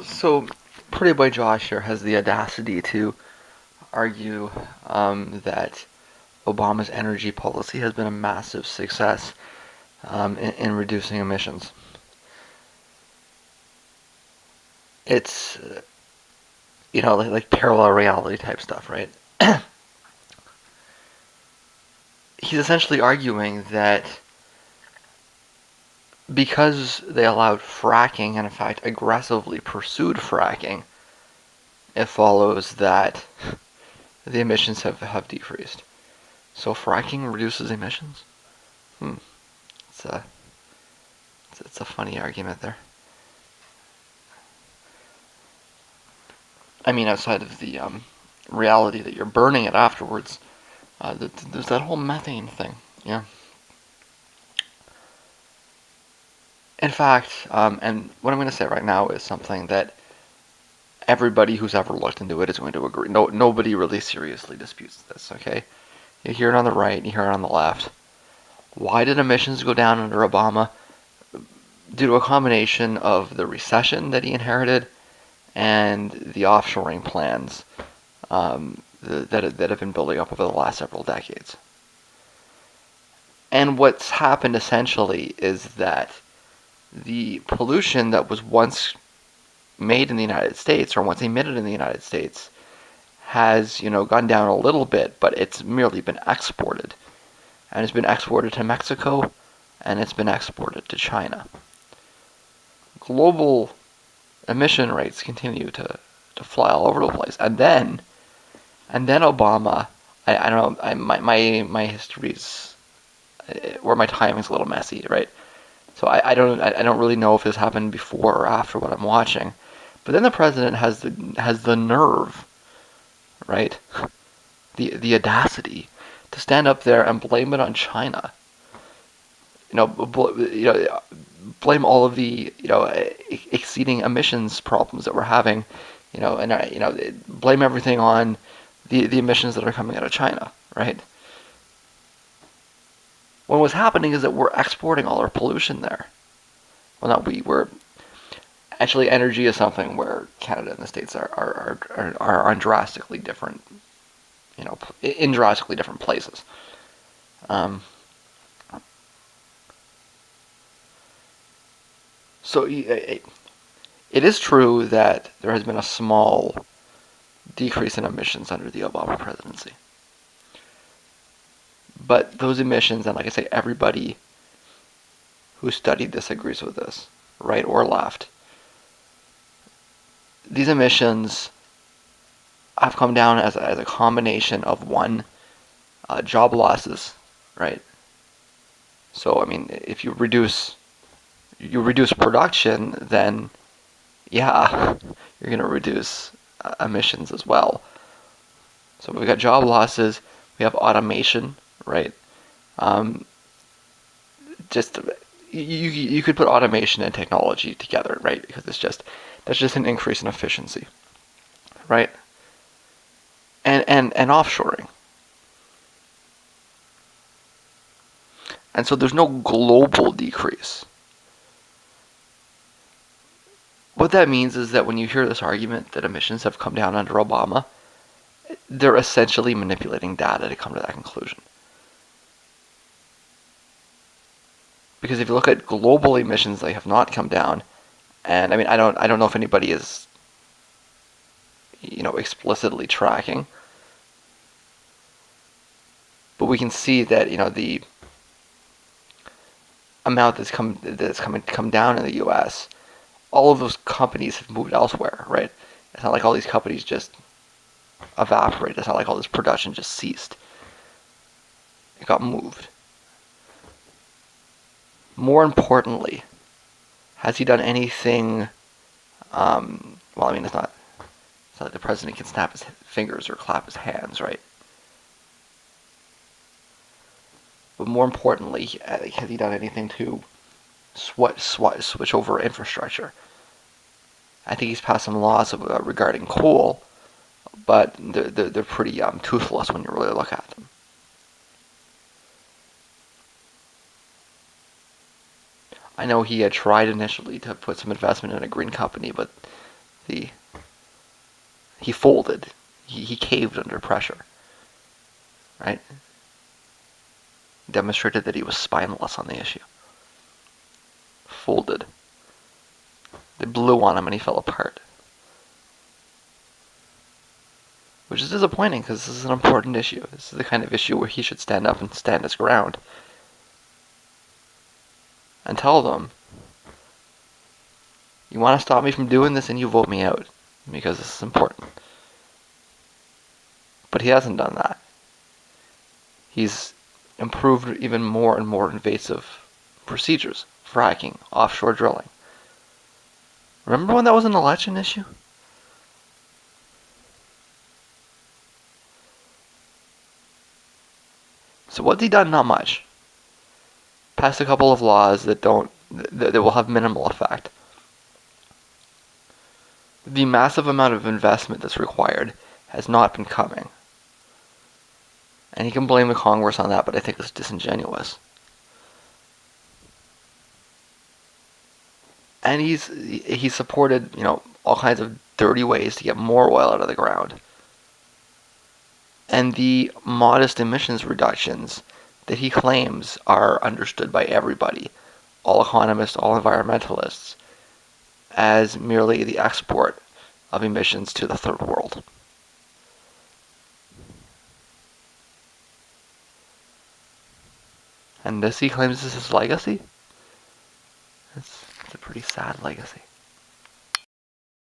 So, Pretty Boy Josh here has the audacity to argue that Obama's energy policy has been a massive success in reducing emissions. It's, like parallel reality type stuff, right? He's essentially arguing that because they allowed fracking and, in fact, aggressively pursued fracking, it follows that the emissions have decreased. So fracking reduces emissions? Hmm. It's a, it's a funny argument there. I mean, outside of the reality that you're burning it afterwards, there's that whole methane thing. Yeah. In fact, and what I'm going to say right now is something that everybody who's ever looked into it is going to agree. No, nobody really seriously disputes this. Okay, you hear it on the right, you hear it on the left. Why did emissions go down under Obama? Due to a combination of the recession that he inherited and the offshoring plans that have been building up over the last several decades. And what's happened essentially is that the pollution that was once made in the United States or once emitted in the United States has, gone down a little bit, but it's merely been exported. And it's been exported to Mexico and it's been exported to China. Global emission rates continue to fly all over the place. And then Obama, I don't know, my history's or my timing's a little messy, right? So I don't really know if this happened before or after what I'm watching. But then the president has the nerve, right? The audacity to stand up there and blame it on China. Blame all of the exceeding emissions problems that we're having, and blame everything on the emissions that are coming out of China, right? When what's happening is that we're exporting all our pollution there. Well, not we. We're actually energy is something where Canada and the States are on drastically different, in drastically different places. Um, so it is true that there has been a small decrease in emissions under the Obama presidency. But those emissions, and like I say, everybody who studied this agrees with this, right or left. These emissions have come down as a combination of one, job losses, right? So I mean, if you reduce production, then yeah, you're going to reduce emissions as well. So we've got job losses, we have automation, right? Um, just you could put automation and technology together, right? Because that's just an increase in efficiency, right? And offshoring. And so there's no global decrease. What that means is that when you hear this argument that emissions have come down under Obama, they're essentially manipulating data to come to that conclusion. Because if you look at global emissions, they have not come down. And I mean, I don't know if anybody is, explicitly tracking, but we can see that the amount that's come down in the U.S. All of those companies have moved elsewhere, right? It's not like all these companies just evaporated. It's not like all this production just ceased. It got moved. More importantly, has he done anything? Well, I mean, it's not like the president can snap his fingers or clap his hands, right? But more importantly, has he done anything to switch over infrastructure? I think he's passed some laws regarding coal, but they're pretty toothless when you really look at them. I know he had tried initially to put some investment in a green company, but he folded. He caved under pressure, right? Demonstrated that he was spineless on the issue. Folded. They blew on him and he fell apart. Which is disappointing because this is an important issue. This is the kind of issue where he should stand up and stand his ground. And tell them, you want to stop me from doing this and you vote me out. Because this is important. But he hasn't done that. He's improved even more and more invasive procedures. Fracking, offshore drilling. Remember when that was an election issue? So what's he done? Not much. Passed a couple of laws that will have minimal effect. The massive amount of investment that's required has not been coming. And he can blame the Congress on that, but I think it's disingenuous. And he's supported, all kinds of dirty ways to get more oil out of the ground. And the modest emissions reductions that he claims are understood by everybody, all economists, all environmentalists, as merely the export of emissions to the third world. And this, he claims, is his legacy? It's a pretty sad legacy.